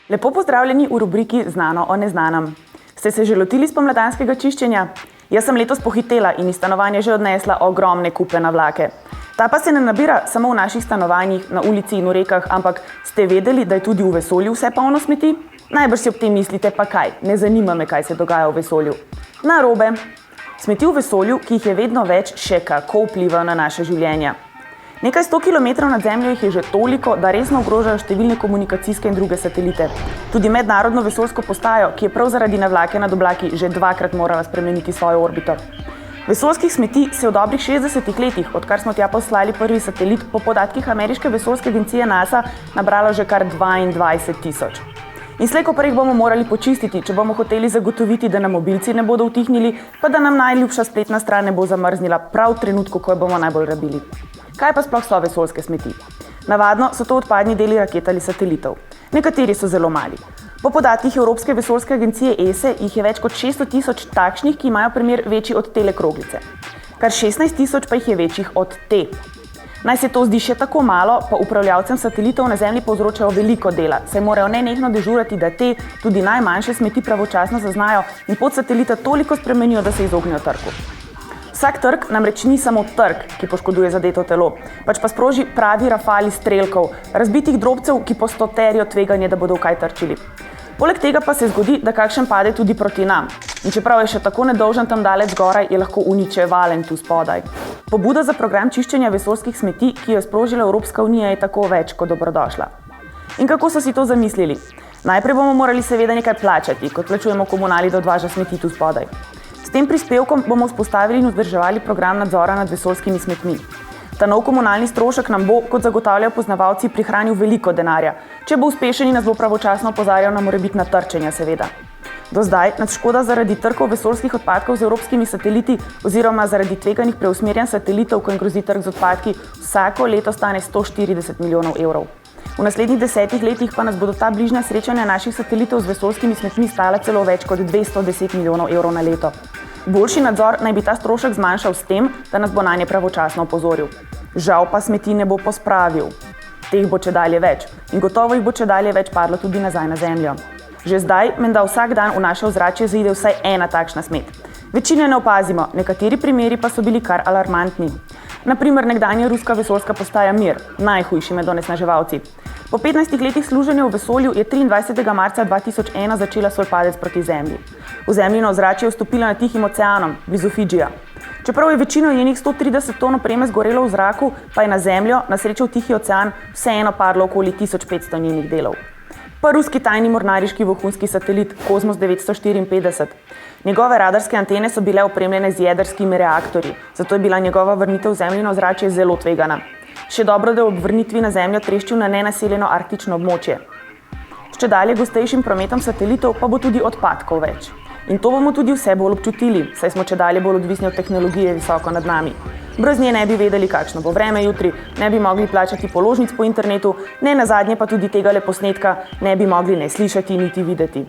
Lepo pozdravljeni v rubriki Znano o neznanem. Ste se že lotili spomladanskega čiščenja? Jaz sem letos pohitela in iz stanovanja že odnesla ogromne kupe navlake. Ta pa se ne nabira samo v naših stanovanjih, na ulici in v rekah, ampak ste vedeli, da je tudi v vesolju vse polno smeti? Najbrž si ob tem mislite, pa kaj, ne zanima me, kaj se dogaja v vesolju. Narobe! Smeti v vesolju, ki jih je vedno več, še kako vplivajo na naše življenja. Nekaj 100 km nad Zemljo jih je že toliko, da resno ogrožajo številne komunikacijske in druge satelite. Tudi mednarodno vesoljsko postajo, ki je prav zaradi navlake nad oblaki že dvakrat morala spremeniti svojo orbito. Vesoljskih smeti se je v dobrih 60 letih, odkar smo tja poslali prvi satelit, po podatkih ameriške vesoljske agencije NASA nabralo že kar 22.000. In slej ko prej bomo morali počistiti, če bomo hoteli zagotoviti, da nam mobilci ne bodo utihnili, pa da nam najljubša spletna stran ne bo zamrznila prav v trenutku, ko jo bomo najbolj rabili. Kaj pa sploh so vesoljske smeti? Navadno so to odpadni deli raket ali satelitov. Nekateri so zelo mali. Po podatkih Evropske vesoljske agencije ESA jih je več kot 600.000 takšnih, ki imajo premer večji od telekroglice. Kar 16.000 pa jih je večjih od te. Naj se to zdi še tako malo, pa upravljavcem satelitov na Zemlji povzročajo veliko dela, saj morajo nenehno dežurati, da te, tudi najmanjše smeti pravočasno zaznajo in pot satelita toliko spremenijo, da se izognejo trku. Vsak trk namreč ni samo trk, ki poškoduje zadeto telo, pač pa sproži pravi rafali strelkov, razbitih drobcev, ki postoterijo tveganje, da bodo v kaj trčili. Poleg tega pa se zgodi, da kakšen pade tudi proti nam. In čeprav je še tako nedolžen tam daleč zgoraj, je lahko uničevalen tu spodaj. Pobuda za program čiščenja vesoljskih smeti, ki jo je sprožila Evropska unija, je tako več kot dobrodošla. In kako so si to zamislili? Najprej bomo morali seveda nekaj plačati, kot plačujemo komunali, da odvaža smeti tu spodaj. S tem prispevkom bomo vzpostavili in vzdrževali program nadzora nad vesoljskimi smetmi. Ta nov komunalni strošek nam bo, kot zagotavljajo poznavalci, prihranil veliko denarja. Če bo uspešen, nas bo pravočasno opozarjal na morebitna trčenja, seveda. Do zdaj nas škoda zaradi trkov vesoljskih odpadkov z evropskimi sateliti oziroma zaradi tveganih preusmerjanj satelitov, ko jim grozi trk z odpadki, vsako leto stane 140 milijonov evrov. V naslednjih 10 letih pa nas bodo ta bližnja srečanja naših satelitov z vesoljskimi smetmi stala celo več kot 210 milijonov evrov na leto. Boljši nadzor naj bi ta strošek zmanjšal s tem, da nas bo nanje pravočasno opozoril. Žal pa smeti ne bo pospravil. Teh bo čedalje več in gotovo jih bo čedalje več padlo tudi nazaj na Zemljo. Že zdaj menda vsak dan v naše ozračje zaide vsaj ena takšna smet. Večine ne opazimo, nekateri primeri pa so bili kar alarmantni. Naprimer nekdanja ruska vesoljska postaja Mir, najhujši med onesnaževalci. Po 15 letih služenja v vesolju je 23. marca 2001 začela svoj padec proti Zemlji. V Zemljino ozračje je vstopila nad Tihim oceanom, blizu Fidžija. Čeprav je večino njenih 130 ton opreme zgorelo v zraku, pa je na Zemljo, na srečo v Tihi ocean, vseeno padlo okoli 1500 njenih delov. Pa ruski tajni mornariški vohunski satelit Kosmos 954. Njegove radarske antene so bile opremljene z jedrskimi reaktorji, zato je bila njegova vrnitev v Zemljino ozračje zelo tvegana. Še dobro, da je ob vrnitvi na Zemljo treščil na nenaseljeno arktično območje. S čedalje gostejšim prometom satelitov pa bo tudi odpadkov več. In to bomo tudi vse bolj občutili, saj smo čedalje bolj odvisni od tehnologije visoko nad nami. Brez nje ne bi vedeli, kakšno bo vreme jutri, ne bi mogli plačati položnic po internetu, ne nazadnje pa tudi tegale posnetka ne bi mogli ne slišati niti videti.